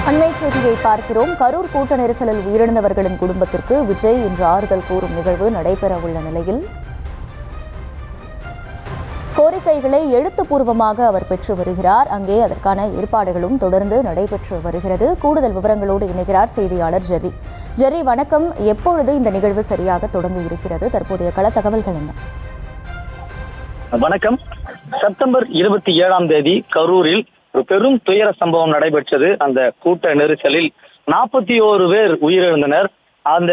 அண்மை செய்தியை பார்க்கிறோம். கரூர் கூட்ட நெரிசலில் உயிரிழந்தவர்களின் குடும்பத்திற்கு விஜய் இன்று ஆறுதல் கூறும் நிகழ்வு நடைபெறவுள்ள நிலையில் கோரிக்கைகளை எழுத்துப்பூர்வமாக அவர் பெற்று வருகிறார். அங்கே அதற்கான ஏற்பாடுகளும் தொடர்ந்து நடைபெற்று வருகிறது. கூடுதல் விவரங்களோடு இணைகிறார் செய்தியாளர் ஜெர்ரி. ஜெர்ரி, வணக்கம். எப்பொழுது இந்த நிகழ்வு சரியாக தொடங்க இருக்கிறது? தற்போதைய கள தகவல்கள் என்ன? வணக்கம். செப்டம்பர் 27ஆம் தேதி கரூரில் ஒரு பெரும் துயர சம்பவம் நடைபெற்றது. அந்த கூட்ட நெரிசலில் 41 பேர் உயிரிழந்தனர். அந்த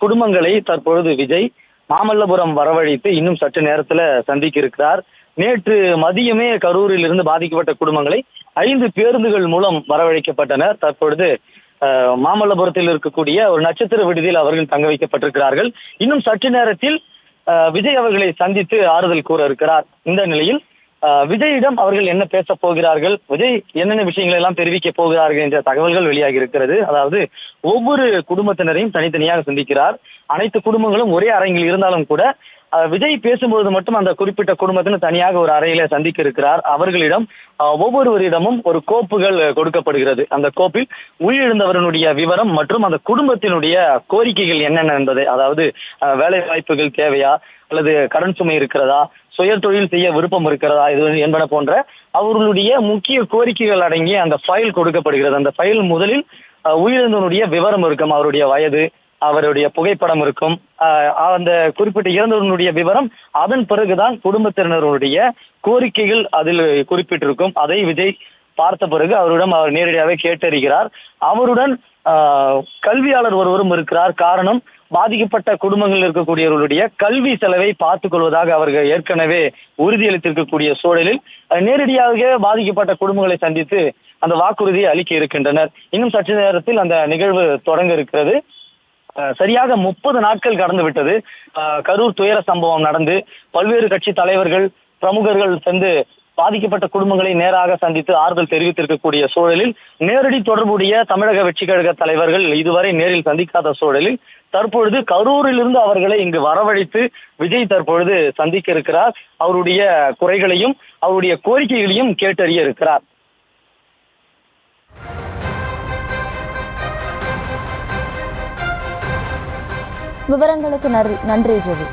குடும்பங்களை தற்பொழுது விஜய் மாமல்லபுரம் வரவழைத்து இன்னும் சற்று நேரத்துல சந்திக்க இருக்கிறார். நேற்று மதியமே கரூரில் இருந்து பாதிக்கப்பட்ட குடும்பங்களை 5 பேருந்துகள் மூலம் வரவழைக்கப்பட்டனர். தற்பொழுது மாமல்லபுரத்தில் இருக்கக்கூடிய ஒரு நட்சத்திர விடுதியில் அவர்கள் தங்க வைக்கப்பட்டிருக்கிறார்கள். இன்னும் சற்று நேரத்தில் விஜய் அவர்களை சந்தித்து ஆறுதல் கூற இருக்கிறார். இந்த நிலையில் விஜயிடம் அவர்கள் என்ன பேச போகிறார்கள், விஜய் என்னென்ன விஷயங்கள் எல்லாம் தெரிவிக்க போகிறார்கள் என்ற தகவல்கள் வெளியாகி இருக்கிறது. அதாவது ஒவ்வொரு குடும்பத்தினரையும் தனித்தனியாக சந்திக்கிறார். அனைத்து குடும்பங்களும் ஒரே அரங்கில் இருந்தாலும் கூட விஜய் பேசும்போது மட்டும் அந்த குறிப்பிட்ட குடும்பத்தினர் தனியாக ஒரு அறையில சந்திக்க இருக்கிறார். அவர்களிடம் ஒவ்வொருவரிடமும் ஒரு கோப்புகள் கொடுக்கப்படுகிறது. அந்த கோப்பில் உயிரிழந்தவர்களுடைய விவரம் மற்றும் அந்த குடும்பத்தினுடைய கோரிக்கைகள் என்னென்ன என்பதை, அதாவது வேலை வாய்ப்புகள் தேவையா, அல்லது கடன் சுமை இருக்கிறதா, சுய தொழில் செய்ய விருப்பம் இருக்கிறதா, இது என்பன போன்ற அவர்களுடைய முக்கிய கோரிக்கைகள் அடங்கிய அந்த ஃபைல் கொடுக்கப்படுகிறது. அந்த ஃபைல் முதலில் உயிரிழந்தவனுடைய விவரம் இருக்கும், அவருடைய வயது, அவருடைய புகைப்படம் இருக்கும், அந்த குறிப்பிட்ட இறந்தவர்களுடைய விவரம். அதன் பிறகுதான் குடும்பத்தினருடைய கோரிக்கைகள் அதில் குறிப்பிட்டிருக்கும். அதை விஜய் பார்த்த பிறகு அவரிடம் அவர் நேரடியாக கேட்டறிகிறார். அவருடன் கல்வியாளர் ஒருவரும் இருக்கிறார். காரணம், பாதிக்கப்பட்ட குடும்பங்களில் இருக்கக்கூடியவர்களுடைய கல்வி செலவை பார்த்துக் கொள்வதாக அவர்கள் ஏற்கனவே உறுதியளித்திருக்கக்கூடிய சூழலில் நேரடியாக பாதிக்கப்பட்ட குடும்பங்களை சந்தித்து அந்த வாக்குறுதியை அளிக்க இருக்கின்றனர். இன்னும் சற்று நேரத்தில் அந்த நிகழ்வு தொடங்க இருக்கிறது. சரியாக 30 நாட்கள் கடந்து விட்டது. கரூர் துயர சம்பவம் நடந்து பல்வேறு கட்சி தலைவர்கள், பிரமுகர்கள் சென்று பாதிக்கப்பட்ட குடும்பங்களை நேராக சந்தித்து ஆறுதல் தெரிவித்திருக்கக்கூடிய சூழலில் நேரடி தொடர்புடைய தமிழக வெற்றி கழக தலைவர்கள் இதுவரை நேரில் சந்திக்காத சூழலில் தற்பொழுது கரூரில் இருந்து அவர்களை இங்கு வரவழைத்து விஜய் தற்பொழுது சந்திக்க இருக்கிறார். அவருடைய குறைகளையும் அவருடைய கோரிக்கைகளையும் கேட்டறிய இருக்கிறார். விவரங்களுக்கு நன்றி ஜெர்ரி.